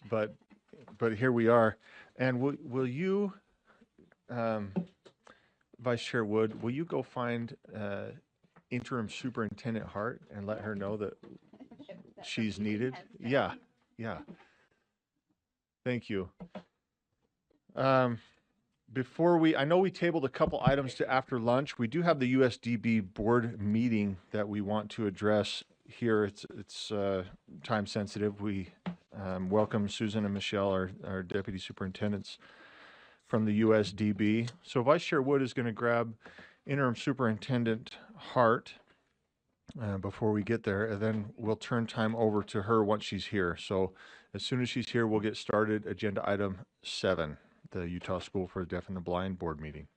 but here we are. And will you, Vice Chair Wood, will you go find Interim Superintendent Hart and let her know that she's needed? Yeah, yeah. Thank you. Before I know we tabled a couple items to after lunch. We do have the USDB board meeting that we want to address here. It's time sensitive. We welcome Susan and Michelle, our deputy superintendents from the USDB. So Vice Chair Wood is going to grab Interim Superintendent Hart before we get there, and then we'll turn time over to her once she's here. So as soon as she's here, we'll get started. Agenda item 7, the Utah School for the Deaf and the Blind board meeting.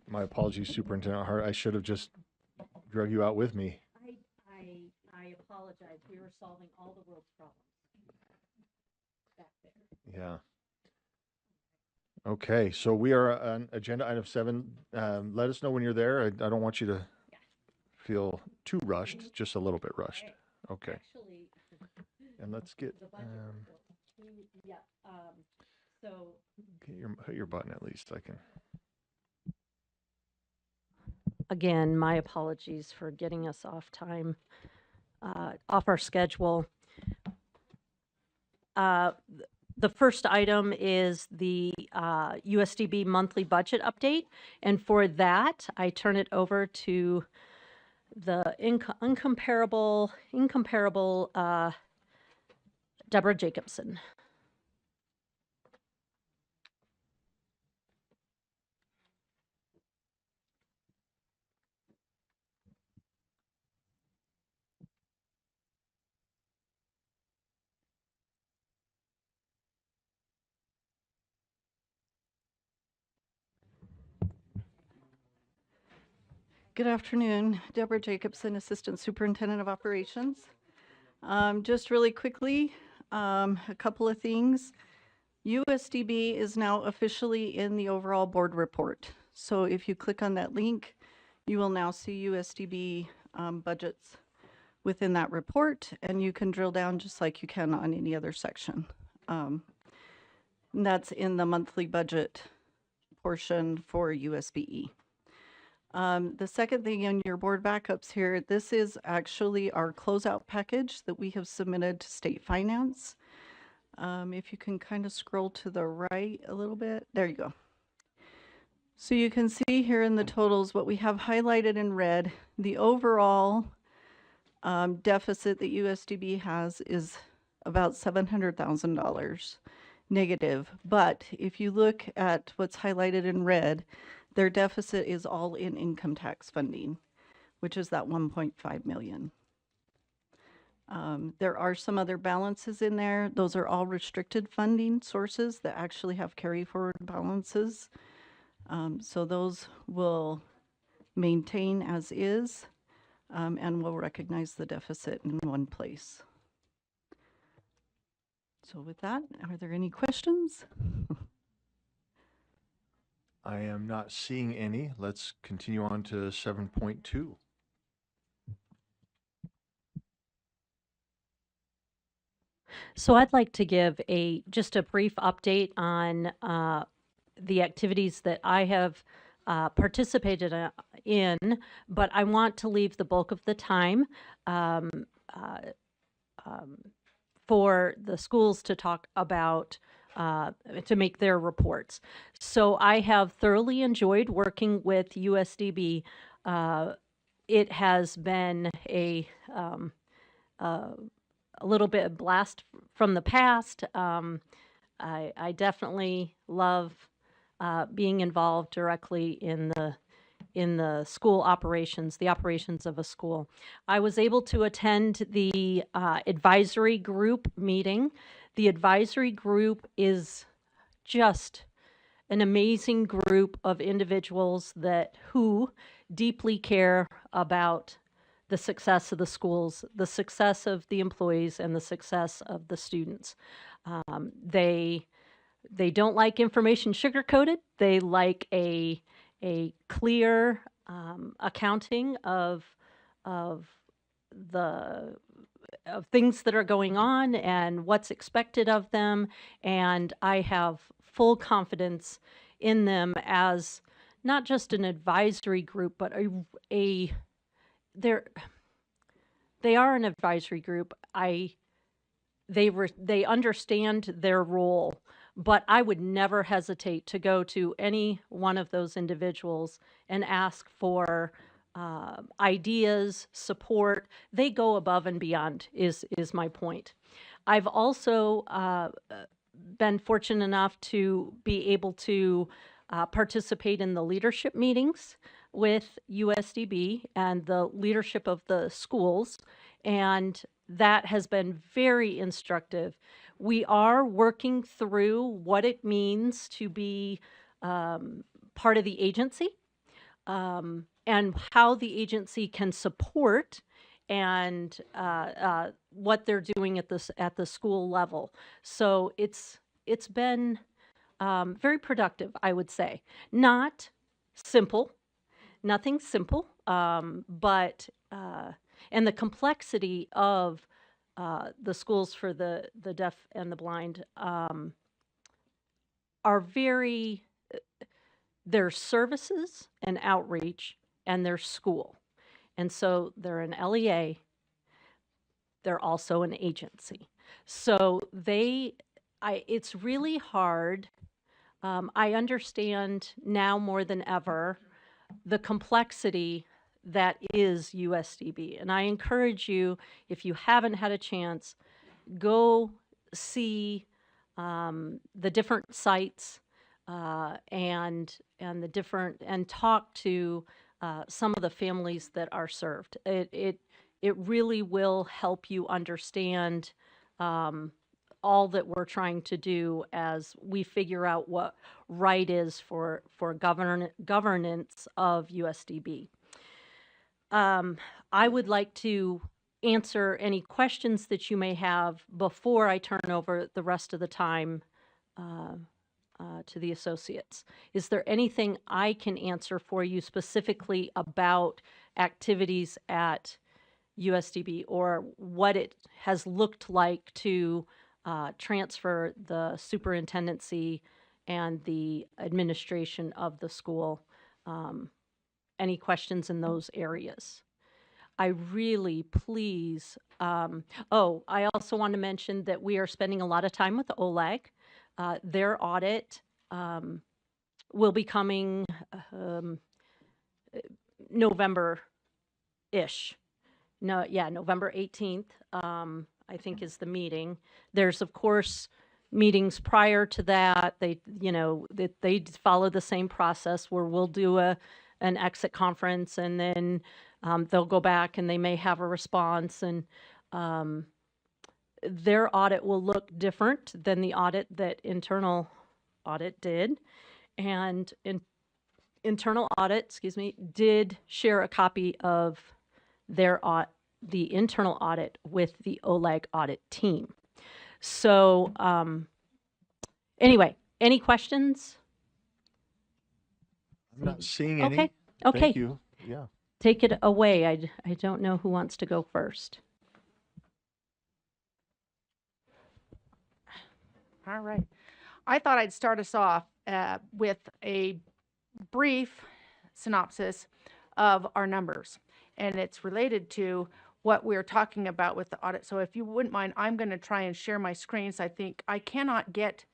My apologies, Superintendent Hart. I should have just drug you out with me. I apologize. We were solving all the world's problems back there. Yeah. Okay, so we are on agenda item 7. Let us know when you're there. I don't want you to feel too rushed, just a little bit rushed. Okay. Actually, and let's get the budget report. Yeah. So hit your button at least. I can. Again, my apologies for getting us off time, off our schedule. The first item is the USDB monthly budget update. And for that, I turn it over to the incomparable Deborah Jacobson. Good afternoon, Deborah Jacobson, Assistant Superintendent of Operations. Just really quickly, a couple of things. USDB is now officially in the overall board report. So if you click on that link, you will now see USDB budgets within that report, and you can drill down just like you can on any other section. And that's in the monthly budget portion for USBE. The second thing in your board backups here, this is actually our closeout package that we have submitted to State Finance. If you can kind of scroll to the right a little bit, there you go. So you can see here in the totals what we have highlighted in red. The overall deficit that USDB has is about $700,000 negative. But if you look at what's highlighted in red, their deficit is all in income tax funding, which is that 1.5 million. There are some other balances in there. Those are all restricted funding sources that actually have carry forward balances. So those will maintain as is, and will recognize the deficit in one place. So with that, are there any questions? I am not seeing any. Let's continue on to 7.2. So I'd like to give just a brief update on the activities that I have participated in, but I want to leave the bulk of the time for the schools to talk about, to make their reports. So I have thoroughly enjoyed working with USDB. It has been a little bit of blast from the past. I definitely love being involved directly in the school operations, the operations of a school. I was able to attend the advisory group meeting. The advisory group is just an amazing group of individuals who deeply care about the success of the schools, the success of the employees, and the success of the students. They don't like information sugar-coated. They like a clear accounting of the of things that are going on and what's expected of them. And I have full confidence in them as not just an advisory group, but they're they are an advisory group. They understand their role, but I would never hesitate to go to any one of those individuals and ask for ideas, support. They go above and beyond, is my point. I've also been fortunate enough to be able to participate in the leadership meetings with USDB and the leadership of the schools, and that has been very instructive. We are working through what it means to be part of the agency, and how the agency can support and what they're doing at the school level. So it's been very productive, I would say. Not simple, nothing simple, but and the complexity of the schools for the deaf and the blind are very, their services and outreach and their school. And so they're an LEA, they're also an agency. So it's really hard. I understand now more than ever the complexity that is USDB. And I encourage you, if you haven't had a chance, go see the different sites and talk to some of the families that are served. It really will help you understand all that we're trying to do as we figure out what right is for governance of USDB. I would like to answer any questions that you may have before I turn over the rest of the time to the associates. Is there anything I can answer for you specifically about activities at USDB or what it has looked like to transfer the superintendency and the administration of the school? Any questions in those areas? I really please. I also want to mention that we are spending a lot of time with OLAG. Their audit will be coming November-ish. No, yeah, November 18th, I think is the meeting. There's, of course, meetings prior to that. They follow the same process where we'll do an exit conference, and then they'll go back and they may have a response, and their audit will look different than the audit that internal audit did. And internal audit, did share a copy of the internal audit with the OLAG audit team. So anyway, any questions? I'm not seeing any. Okay. Okay. Thank you. Yeah. Take it away. I don't know who wants to go first. All right. I thought I'd start us off with a brief synopsis of our numbers. And it's related to what we're talking about with the audit. So if you wouldn't mind, I'm going to try and share my screens. I think I cannot get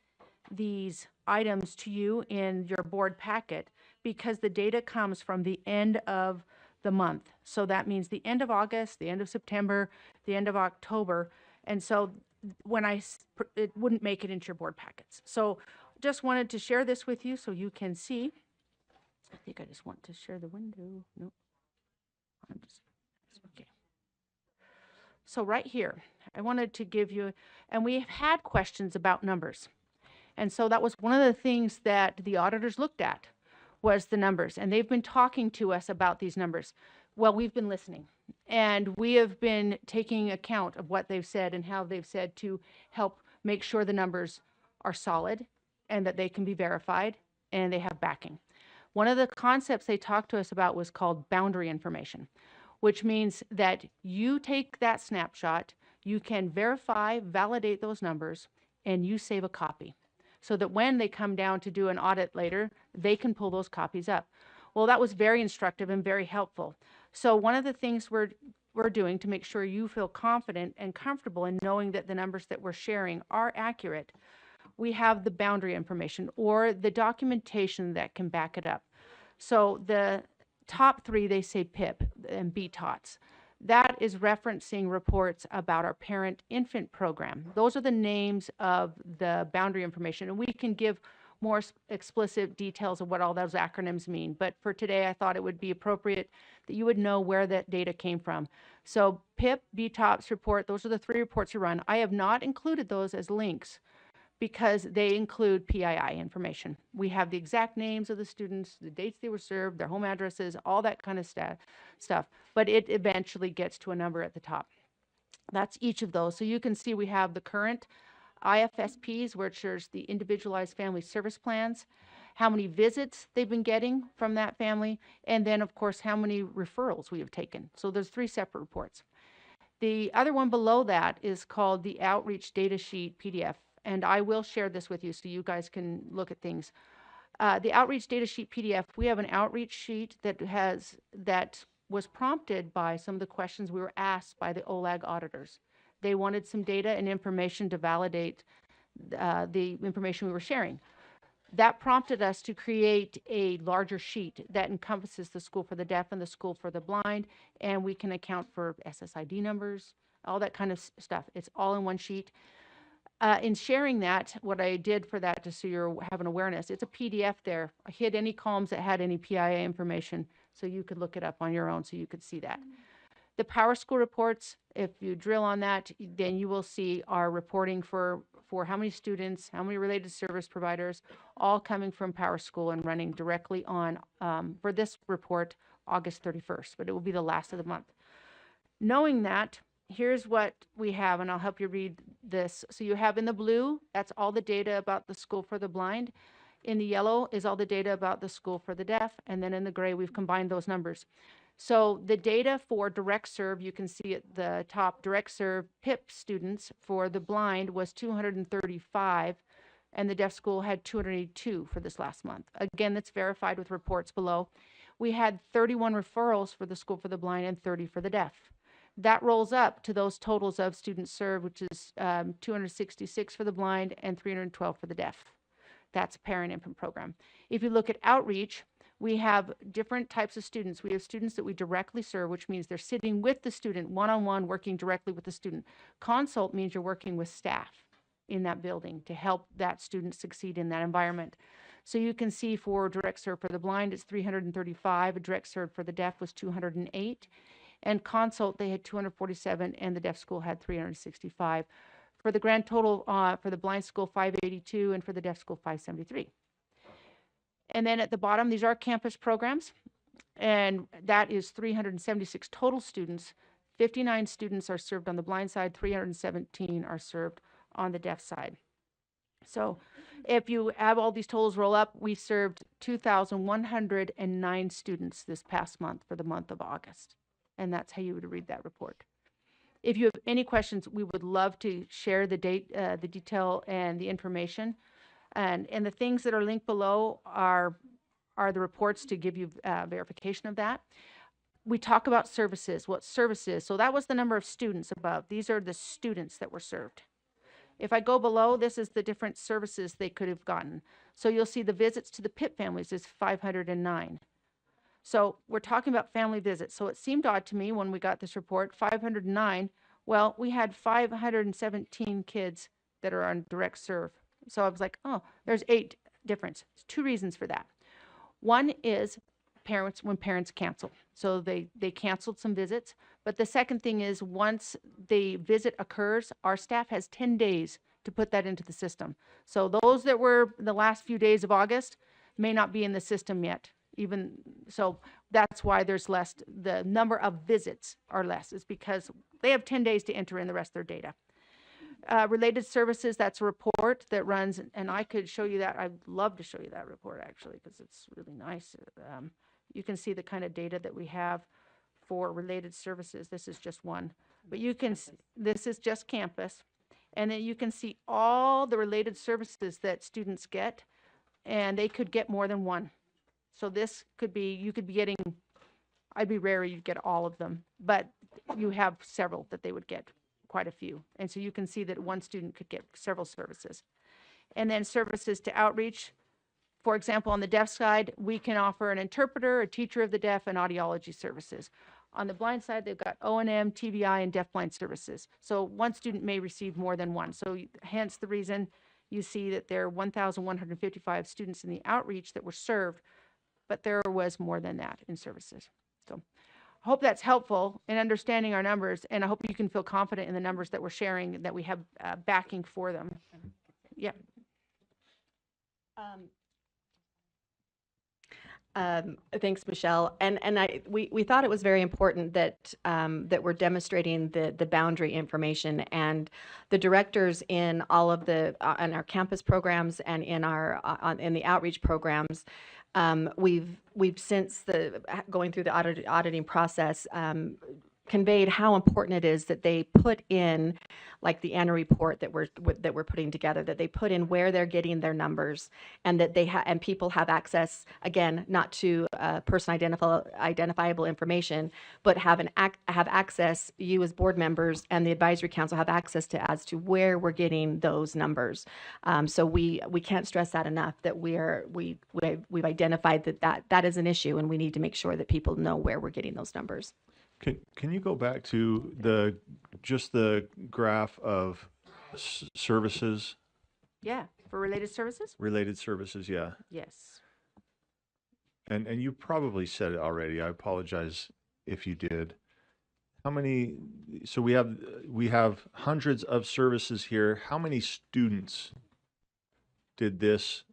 these items to you in your board packet because the data comes from the end of the month. So that means the end of August, the end of September, the end of October. And so when it wouldn't make it into your board packets. So just wanted to share this with you so you can see. I think I just want to share the window. Nope. Okay. So right here, I wanted to give you, and we have had questions about numbers. And so that was one of the things that the auditors looked at was the numbers. And they've been talking to us about these numbers. Well, we've been listening. And we have been taking account of what they've said and how they've said to help make sure the numbers are solid and that they can be verified and they have backing. One of the concepts they talked to us about was called boundary information, which means that you take that snapshot, you can verify, validate those numbers, and you save a copy so that when they come down to do an audit later, they can pull those copies up. Well, that was very instructive and very helpful. So one of the things we're doing to make sure you feel confident and comfortable in knowing that the numbers that we're sharing are accurate, we have the boundary information or the documentation that can back it up. So the top three, they say PIP and BTOTS. That is referencing reports about our parent-infant program. Those are the names of the boundary information, and we can give more explicit details of what all those acronyms mean. But for today, I thought it would be appropriate that you would know where that data came from. So PIP, BTOTS report, those are the three reports you run. I have not included those as links because they include PII information. We have the exact names of the students, the dates they were served, their home addresses, all that kind of stuff. But it eventually gets to a number at the top. That's each of those. So you can see we have the current IFSPs, which is the individualized family service plans, how many visits they've been getting from that family, and then of course how many referrals we have taken. So there's three separate reports. The other one below that is called the outreach data sheet PDF, and I will share this with you so you guys can look at things. The outreach data sheet PDF, we have an outreach sheet that was prompted by some of the questions we were asked by the OLAG auditors. They wanted some data and information to validate the information we were sharing. That prompted us to create a larger sheet that encompasses the School for the Deaf and the School for the Blind, and we can account for SSID numbers, all that kind of stuff. It's all in one sheet. In sharing that, what I did for that, just so you have an awareness, it's a PDF there. I hid any columns that had any PIA information so you could look it up on your own so you could see that. The Power School reports, if you drill on that, then you will see our reporting for how many students, how many related service providers, all coming from Power School and running directly on, for this report, August 31st, but it will be the last of the month. Knowing that, here's what we have, and I'll help you read this. So you have in the blue, that's all the data about the School for the Blind. In the yellow is all the data about the School for the Deaf, and then in the gray, we've combined those numbers. So the data for direct serve, you can see at the top, direct serve PIP students for the blind was 235, and the deaf school had 282 for this last month. Again, that's verified with reports below. We had 31 referrals for the School for the Blind and 30 for the deaf. That rolls up to those totals of students served, which is 266 for the blind and 312 for the deaf. That's a parent-infant program. If you look at outreach, we have different types of students. We have students that we directly serve, which means they're sitting with the student one-on-one, working directly with the student. Consult means you're working with staff in that building to help that student succeed in that environment. So you can see for direct serve for the blind, it's 335. A direct serve for the deaf was 208. And consult, they had 247, and the deaf school had 365. For the grand total, for the blind school, 582, and for the deaf school, 573. And then at the bottom, these are campus programs, and that is 376 total students. 59 students are served on the blind side, 317 are served on the deaf side. So if you have all these totals roll up, we served 2,109 students this past month for the month of August. And that's how you would read that report. If you have any questions, we would love to share the detail and the information. And the things that are linked below are the reports to give you verification of that. we talk about services, what services. So that was the number of students above. These are the students that were served. If I go below, this is the different services they could have gotten. So you'll see the visits to the PIP families is 509. So we're talking about family visits. So it seemed odd to me when we got this report, 509. Well, we had 517 kids that are on direct serve. So I was like, oh, there's 8 difference. There's 2 reasons for that. One is parents, when parents cancel. So they canceled some visits. But the second thing is once the visit occurs, our staff has 10 days to put that into the system. So those that were the last few days of August may not be in the system yet. Even so, that's why there's less. The number of visits are less. Is because they have 10 days to enter in the rest of their data. Related services, that's a report that runs, and I could show you that. I'd love to show you that report actually, because it's really nice. You can see the kind of data that we have for related services. This is just one, but you can, this is just campus. And then you can see all the related services that students get, and they could get more than one. So this could be, you could be getting, I'd be rare you'd get all of them, but you have several that they would get, quite a few. And so you can see that one student could get several services. And then services to outreach. For example, on the deaf side, we can offer an interpreter, a teacher of the deaf, and audiology services. On the blind side, they've got O&M, TBI, and deafblind services. So one student may receive more than one. So hence the reason you see that there are 1,155 students in the outreach that were served, but there was more than that in services. So I hope that's helpful in understanding our numbers, and I hope you can feel confident in the numbers that we're sharing, that we have backing for them. Yeah. Thanks, Michelle. And we thought it was very important that that we're demonstrating the boundary information, and the directors in all of the in our campus programs and in our in the outreach programs. We've since going through the auditing process, conveyed how important it is that they put in, like the annual report that we're putting together, that they put in where they're getting their numbers, and that they and people have access, again, not to person identifiable information, but have access. You as board members and the advisory council have access to as to where we're getting those numbers. So we can't stress that enough, that we've identified that is an issue, and we need to make sure that people know where we're getting those numbers. Can you go back to just the graph of services? Yeah, for related services? Related services, yeah. Yes. And you probably said it already. I apologize if you did. How many, so we have hundreds of services here. How many students did this,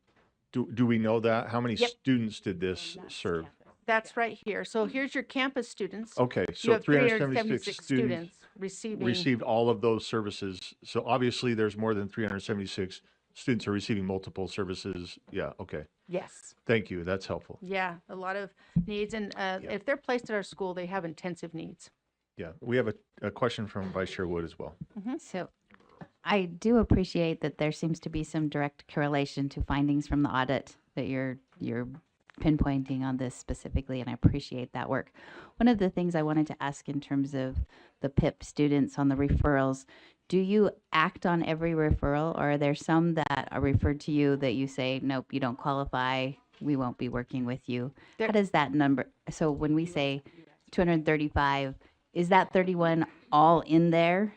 do we know that? How many students did this serve? That's right here. So here's your campus students. Okay, You so have 376 students receiving. received all of those services. So obviously there's more than 376 students are receiving multiple services. Yeah, okay. Yes. Thank you. That's helpful. Yeah, a lot of needs. And if they're placed at our school, they have intensive needs. Yeah, we have a question from Vice Chair Wood as well. So I do appreciate that there seems to be some direct correlation to findings from the audit, that you're pinpointing on this specifically, and I appreciate that work. One of the things I wanted to ask in terms of the PIP students on the referrals, do you act on every referral, or are there some that are referred to you that you say, nope, you don't qualify, we won't be working with you? How does that number, so when we say 235, is that 31 all in there?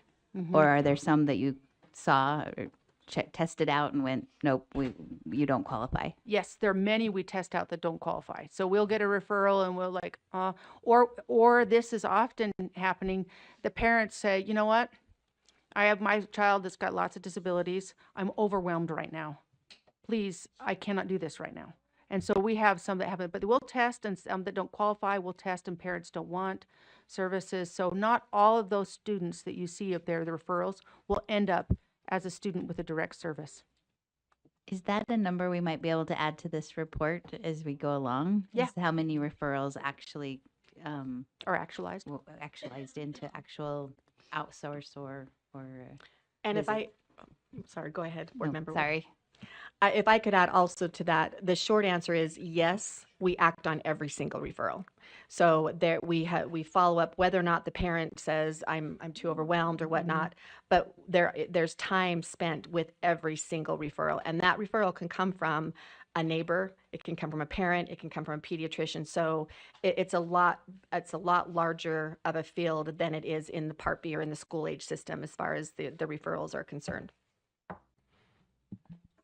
Or are there some that you saw or tested out and went, nope, you don't qualify? Yes, there are many we test out that don't qualify. So we'll get a referral and we'll like, or this is often happening. The parents say, you know what? I have my child that's got lots of disabilities. I'm overwhelmed right now. Please, I cannot do this right now. And so we have some that haven't, but we'll test, and some that don't qualify, we'll test, and parents don't want services. So not all of those students that you see up there, the referrals, will end up as a student with a direct service. Is that a number we might be able to add to this report as we go along? Yeah. Is how many referrals actually Or actualized. actualized into actual outsource or And if visit? sorry, go ahead, board No, member. sorry. if I could add also to that, the short answer is yes, we act on every single referral. So there we follow up whether or not the parent says I'm too overwhelmed or whatnot, but there's time spent with every single referral, and that referral can come from a neighbor, it can come from a parent, it can come from a pediatrician. So it's a lot larger of a field than it is in the Part B or in the school age system as far as the referrals are concerned.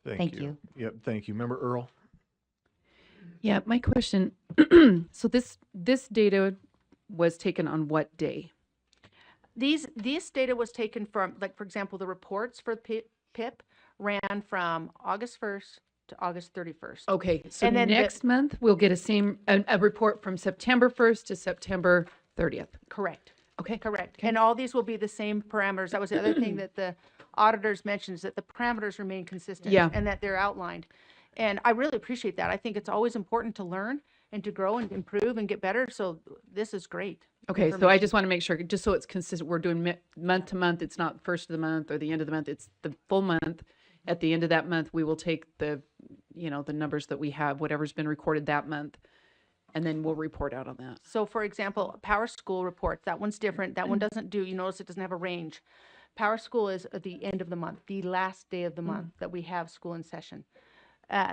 Thank you. Yep, thank you. Member Earl? Yeah, my question, so this data was taken on what day? These data was taken from, like, for example, the reports for PIP ran from August 1st to August 31st. Okay, so And then next month, we'll get a report from September 1st to September 30th. Correct. Okay. Correct. And all these will be the same parameters. That was the other thing that the auditors mentioned, is that the parameters remain consistent. Yeah. And that they're outlined. And I really appreciate that. I think it's always important to learn and to grow and improve and get better. So this is great. Okay, so I information. just want to make sure, just so it's consistent, we're doing month to month. It's not first of the month or the end of the month. It's the full month. At the end of that month, we will take the numbers that we have, whatever's been recorded that month, and then we'll report out on that. So for example, Power School reports, that one's different. That one doesn't do, you notice it doesn't have a range. Power School is at the end of the month, the last day of the month that we have school in session.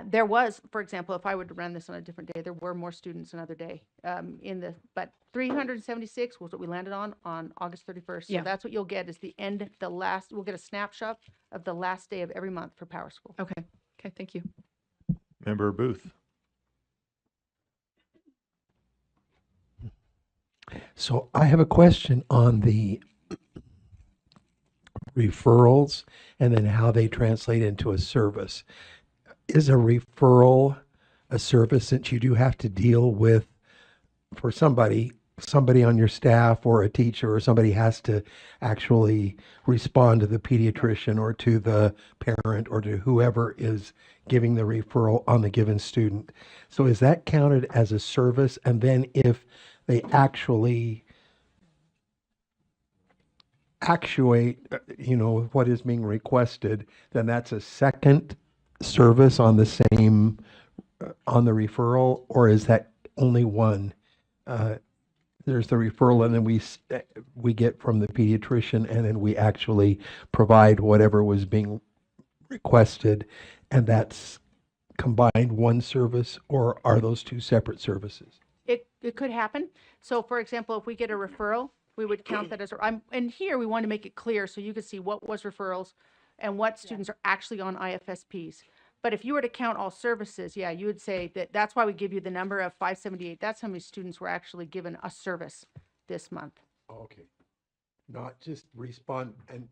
There was, for example, if I would run this on a different day, there were more students another day but 376 was what we landed on August 31st. So Yeah. that's what you'll get is we'll get a snapshot of the last day of every month for Power School. Okay, thank you. Member Booth? So I have a question on the referrals and then how they translate into a service. Is a referral a service, since you do have to deal with, for somebody on your staff or a teacher or somebody has to actually respond to the pediatrician or to the parent or to whoever is giving the referral on the given student. So is that counted as a service? And then if they actually actuate, what is being requested, then that's a second service on the same, on the referral, or is that only one? There's the referral, and then we get from the pediatrician, and then we actually provide whatever was being requested, and that's combined one service, or are those two separate services? It could happen. So for example, if we get a referral, we would count that as, and here we want to make it clear so you could see what was referrals and what students are actually on IFSPs. But if you were to count all services, yeah, you would say that's why we give you the number of 578. That's how many students were actually given a service this month. Okay. Not just respond, and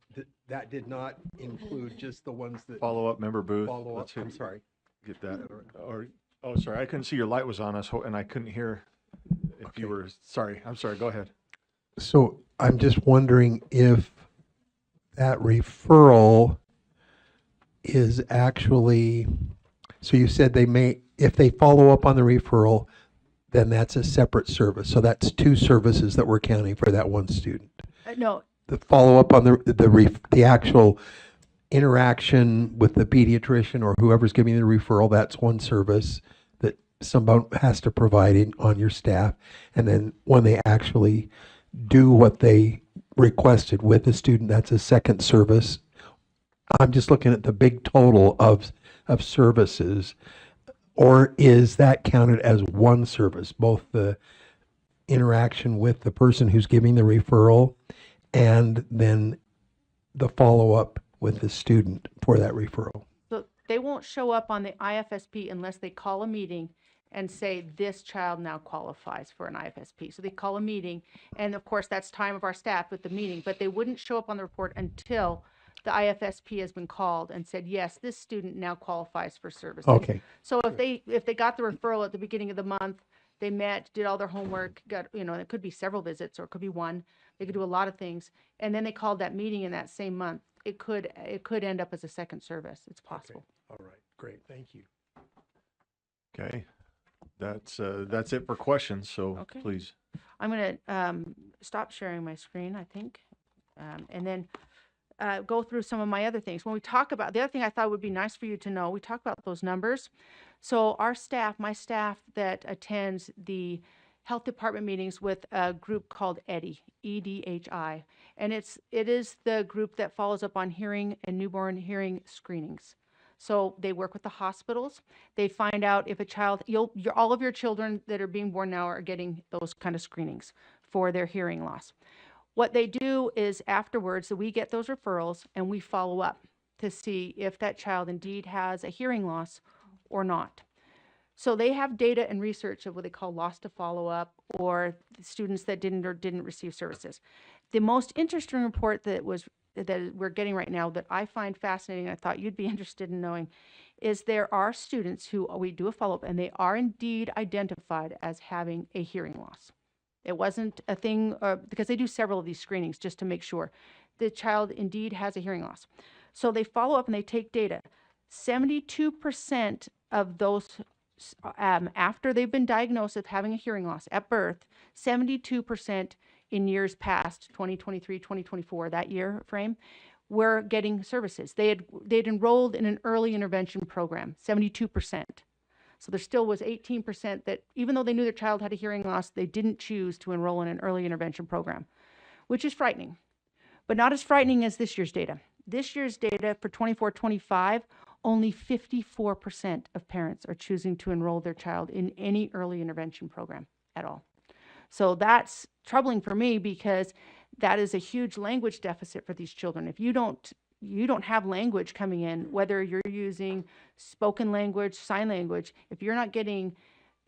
that did not include just the ones that Follow up, Member Booth? follow up. Let's I'm sorry. Get that. Oh, sorry, I couldn't see your light was on us, and I couldn't hear if you were, sorry. I'm sorry, go ahead. So I'm just wondering if that referral is actually, so you said if they follow up on the referral, then that's a separate service. So that's two services that we're counting for that one student. No, The follow up on the actual interaction with the pediatrician or whoever's giving the referral, that's one service that someone has to provide on your staff. And then when they actually do what they requested with the student, that's a second service. I'm just looking at the big total of services. Or is that counted as one service, both the interaction with the person who's giving the referral and then the follow-up with the student for that referral? so they won't show up on the IFSP unless they call a meeting and say, this child now qualifies for an IFSP. So they call a meeting, and of course, that's time of our staff with the meeting, but they wouldn't show up on the report until the IFSP has been called and said, yes, this student now qualifies for services. Okay. So if they got the referral at the beginning of the month, they met, did all their homework, it could be several visits or it could be one. They could do a lot of things. And then they called that meeting in that same month. It could end up as a second service. It's possible. All right. Great. Thank you. Okay, that's it for questions, so Okay. please. I'm going to stop sharing my screen, I think. And then go through some of my other things. When we talk about, the other thing I thought would be nice for you to know, we talk about those numbers. So our staff, my staff that attends the health department meetings with a group called EDHI, EDHI, and it is the group that follows up on hearing and newborn hearing screenings. So they work with the hospitals. They find out if a child, all of your children that are being born now are getting those kind of screenings for their hearing loss. What they do is afterwards, we get those referrals and we follow up to see if that child indeed has a hearing loss or not. So they have data and research of what they call loss to follow-up, or students that didn't receive services. The most interesting report that we're getting right now that I find fascinating, I thought you'd be interested in knowing, is there are students who we do a follow-up and they are indeed identified as having a hearing loss. It wasn't a thing, because they do several of these screenings just to make sure the child indeed has a hearing loss. So they follow up and they take data. 72% of those after they've been diagnosed with having a hearing loss at birth, 72% in years past, 2023, 2024, that year frame, were getting services. They'd enrolled in an early intervention program, 72%. So there still was 18% that, even though they knew their child had a hearing loss, they didn't choose to enroll in an early intervention program, which is frightening, but not as frightening as this year's data. This year's data for 24-25, only 54% of parents are choosing to enroll their child in any early intervention program at all. So that's troubling for me, because that is a huge language deficit for these children. If you don't have language coming in, whether you're using spoken language, sign language, if you're not getting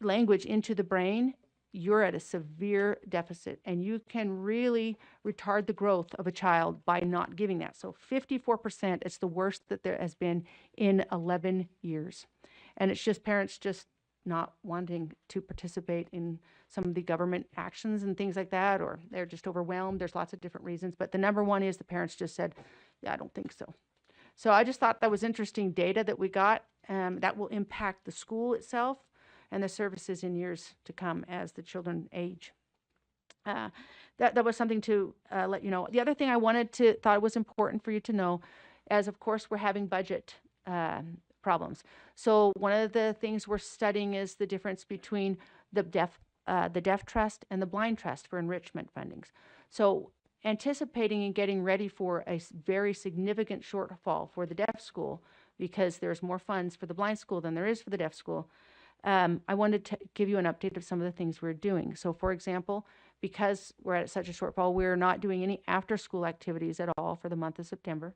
language into the brain, you're at a severe deficit, and you can really retard the growth of a child by not giving that. So 54% is the worst that there has been in 11 years. And it's just parents just not wanting to participate in some of the government actions and things like that, or they're just overwhelmed. There's lots of different reasons, but the number one is the parents just said, yeah, I don't think so. So I just thought that was interesting data that we got, that will impact the school itself and the services in years to come as the children age. That was something to let you know. The other thing I thought was important for you to know, as of course we're having budget problems. So one of the things we're studying is the difference between the deaf trust and the blind trust for enrichment fundings. So anticipating and getting ready for a very significant shortfall for the deaf school, because there's more funds for the blind school than there is for the deaf school, I wanted to give you an update of some of the things we're doing. So for example, because we're at such a shortfall, we're not doing any after-school activities at all for the month of September.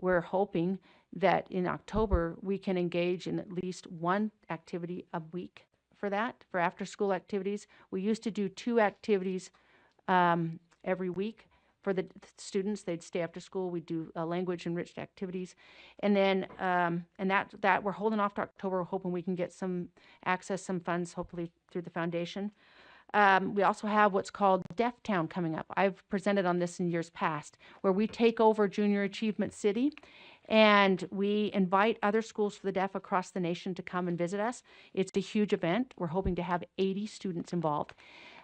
We're hoping that in October, we can engage in at least one activity a week for that, for after-school activities. We used to do 2 activities every week. For the students, they'd stay after school. We do language-enriched activities, and then and that we're holding off to October. We're hoping we can get some funds, hopefully through the foundation. We also have what's called Deaf Town coming up. I've presented on this in years past, where we take over Junior Achievement City, and we invite other schools for the deaf across the nation to come and visit us. It's a huge event. We're hoping to have 80 students involved.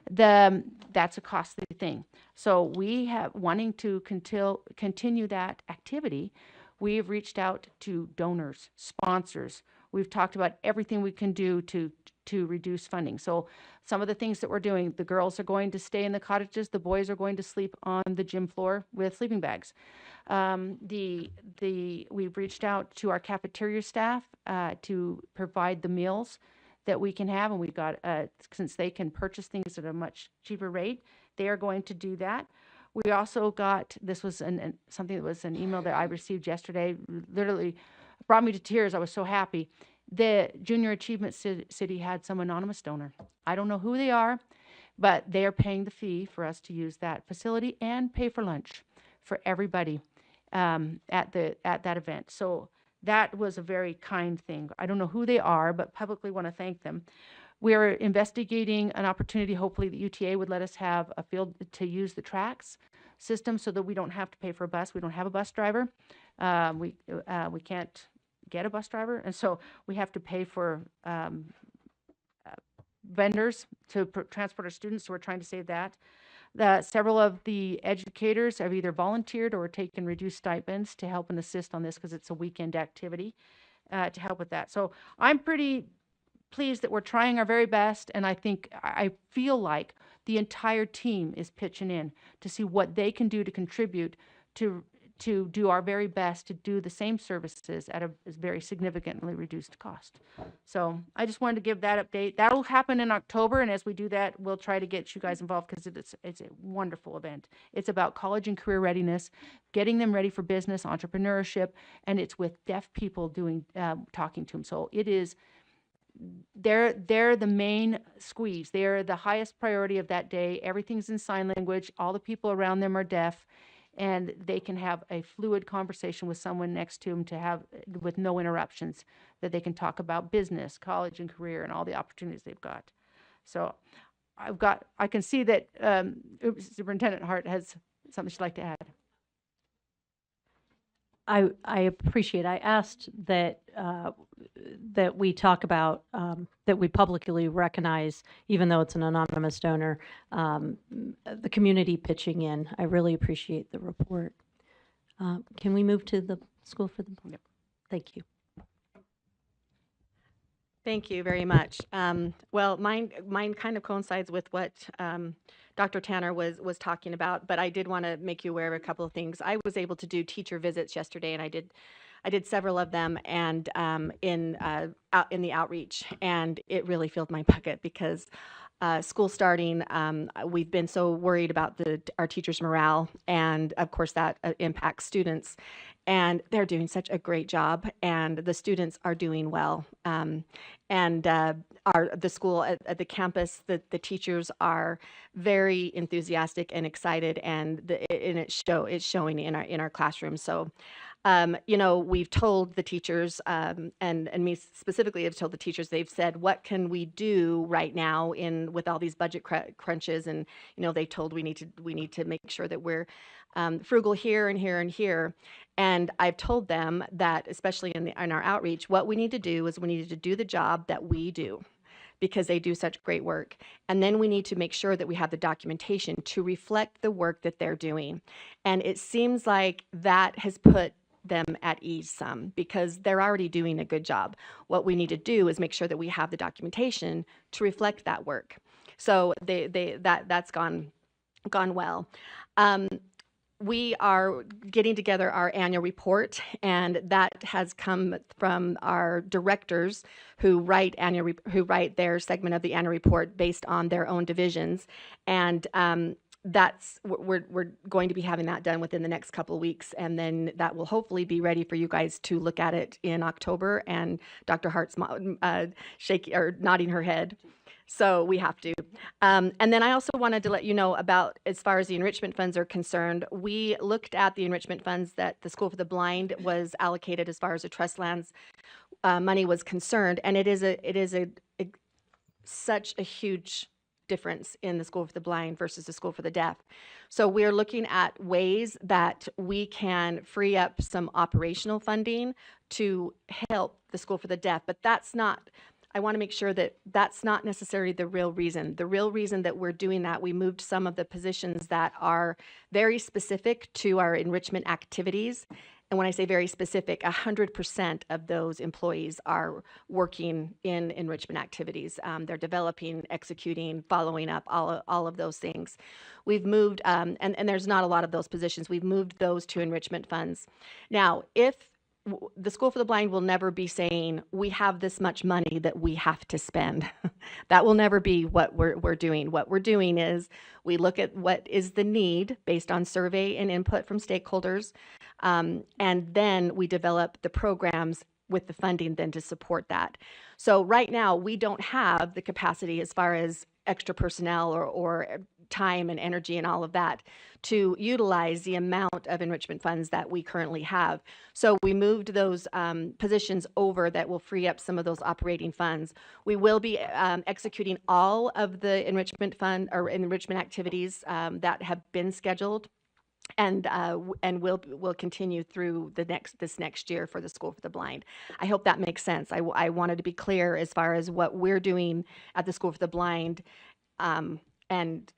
That's a costly thing. So we have wanting to continue that activity. We've reached out to donors, sponsors. We've talked about everything we can do to reduce funding. So some of the things that we're doing, the girls are going to stay in the cottages, the boys are going to sleep on the gym floor with sleeping bags. We've reached out to our cafeteria staff to provide the meals that we can have, and we've got, since they can purchase things at a much cheaper rate, they are going to do that. We also got, this was something that was an email that I received yesterday, literally brought me to tears. I was so happy. The Junior Achievement City had some anonymous donor. I don't know who they are, but they are paying the fee for us to use that facility and pay for lunch for everybody at that event. So that was a very kind thing. I don't know who they are, but publicly want to thank them. We're investigating an opportunity, hopefully the UTA would let us have a field to use the tracks system so that we don't have to pay for a bus. We don't have a bus driver. We can't get a bus driver, and so we have to pay for vendors to transport our students, so we're trying to save that. Several of the educators have either volunteered or taken reduced stipends to help and assist on this because it's a weekend activity to help with that. So I'm pretty pleased that we're trying our very best, and I feel like the entire team is pitching in to see what they can do to contribute to do our very best to do the same services at a very significantly reduced cost. So I just wanted to give that update. That'll happen in October, and as we do that, we'll try to get you guys involved because it's a wonderful event. It's about college and career readiness, getting them ready for business, entrepreneurship, and it's with deaf people talking to them. So it is. They're the main squeeze. They're the highest priority of that day. Everything's in sign language. All the people around them are deaf, and they can have a fluid conversation with someone next to them with no interruptions, that they can talk about business, college and career, and all the opportunities they've got. So I can see that Superintendent Hart has something she'd like to add. I appreciate. I asked that that we talk about that we publicly recognize, even though it's an anonymous donor, the community pitching in. I really appreciate the report. Can we move to the School for the Blind? Yep. Thank you. Thank you very much. Well, mine kind of coincides with what Dr. Tanner was talking about, but I did want to make you aware of a couple of things. I was able to do teacher visits yesterday, and I did several of them, and in the outreach, and it really filled my bucket because school starting, we've been so worried about our teachers' morale, and of course that impacts students. And they're doing such a great job, and the students are doing well. The school at the campus, the teachers are very enthusiastic and excited, and it's showing in our classrooms. So, we've told the teachers, and me specifically have told the teachers. They've said, "What can we do right now with all these budget crunches?" And they told we need to make sure that we're frugal here and here and here. And I've told them that, especially in our outreach, what we need to do is we need to do the job that we do, because they do such great work. And then we need to make sure that we have the documentation to reflect the work that they're doing. And it seems like that has put them at ease some, because they're already doing a good job. What we need to do is make sure that we have the documentation to reflect that work. So that's gone well. We are getting together our annual report, and that has come from our directors who write their segment of the annual report based on their own divisions. And we're going to be having that done within the next couple of weeks, and then that will hopefully be ready for you guys to look at it in October. And Dr. Hart's shaking or nodding her head. So we have to. And then I also wanted to let you know about, as far as the enrichment funds are concerned, we looked at the enrichment funds that the School for the Blind was allocated as far as the trust lands money was concerned, and it is such a huge difference in the School for the Blind versus the School for the Deaf. So we're looking at ways that we can free up some operational funding to help the School for the Deaf, but I want to make sure that that's not necessarily the real reason. The real reason that we're doing that, we moved some of the positions that are very specific to our enrichment activities. And when I say very specific, 100% of those employees are working in enrichment activities. They're developing, executing, following up, all of those things. We've moved, and there's not a lot of those positions. We've moved those to enrichment funds. Now, if the School for the Blind will never be saying, we have this much money that we have to spend. That will never be what we're doing. What we're doing is we look at what is the need based on survey and input from stakeholders, and then we develop the programs with the funding then to support that. So right now, we don't have the capacity as far as extra personnel or time and energy and all of that to utilize the amount of enrichment funds that we currently have. So we moved those positions over that will free up some of those operating funds. We will be executing all of the enrichment fund or enrichment activities that have been scheduled, and we'll continue through this next year for the School for the Blind. I hope that makes sense. I wanted to be clear as far as what we're doing at the School for the Blind, and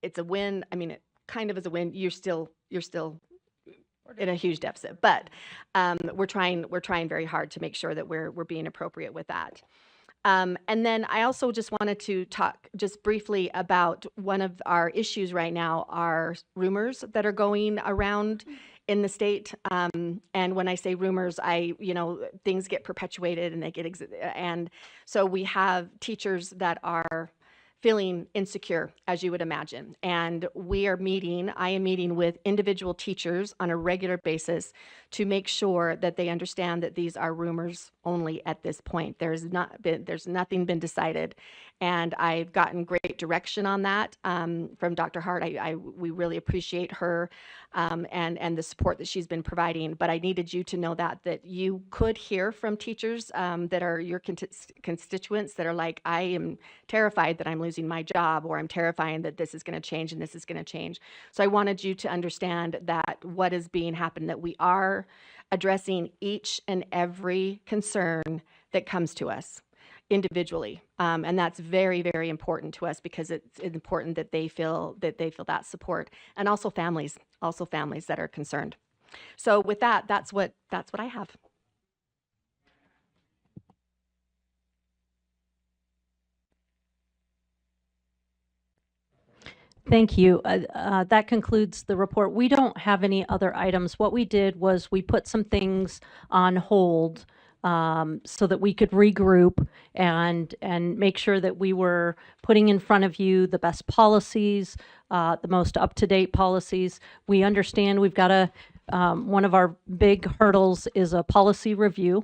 it's a win. I mean, it kind of is a win. You're still in a huge deficit, but we're trying very hard to make sure that we're being appropriate with that. And then I also just wanted to talk just briefly about one of our issues right now are rumors that are going around in the state. And when I say rumors, things get perpetuated and they get, and so we have teachers that are feeling insecure, as you would imagine. And I am meeting with individual teachers on a regular basis to make sure that they understand that these are rumors only at this point. There's nothing been decided. And I've gotten great direction on that from Dr. Hart. We really appreciate her and the support that she's been providing. But I needed you to know that you could hear from teachers that are your constituents that are like, I am terrified that I'm losing my job, or I'm terrified that this is going to change and this is going to change. So I wanted you to understand that what is being happened, that we are addressing each and every concern that comes to us individually. And that's very, very important to us because it's important that they feel that support, and also families that are concerned. So with that, that's what I have. Thank you. That concludes the report. We don't have any other items. What we did was we put some things on hold so that we could regroup and make sure that we were putting in front of you the best policies, the most up-to-date policies. We understand we've got one of our big hurdles is a policy review.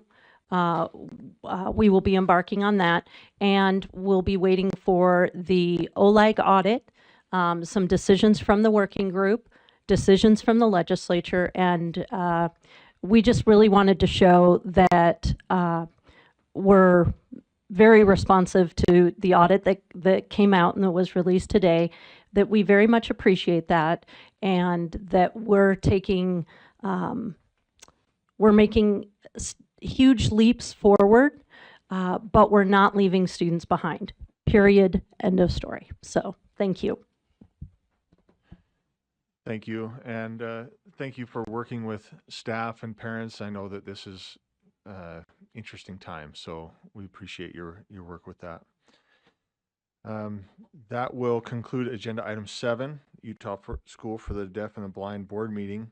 We will be embarking on that, and we'll be waiting for the OLAG audit, some decisions from the working group, decisions from the legislature, and we just really wanted to show that we're very responsive to the audit that came out and that was released today, that we very much appreciate that, and that we're making huge leaps forward, but we're not leaving students behind. Period. End of story. So thank you. Thank you, and thank you for working with staff and parents. I know that this is interesting time, so we appreciate your work with that. That will conclude agenda item 7, Utah School for the Deaf and the Blind board meeting.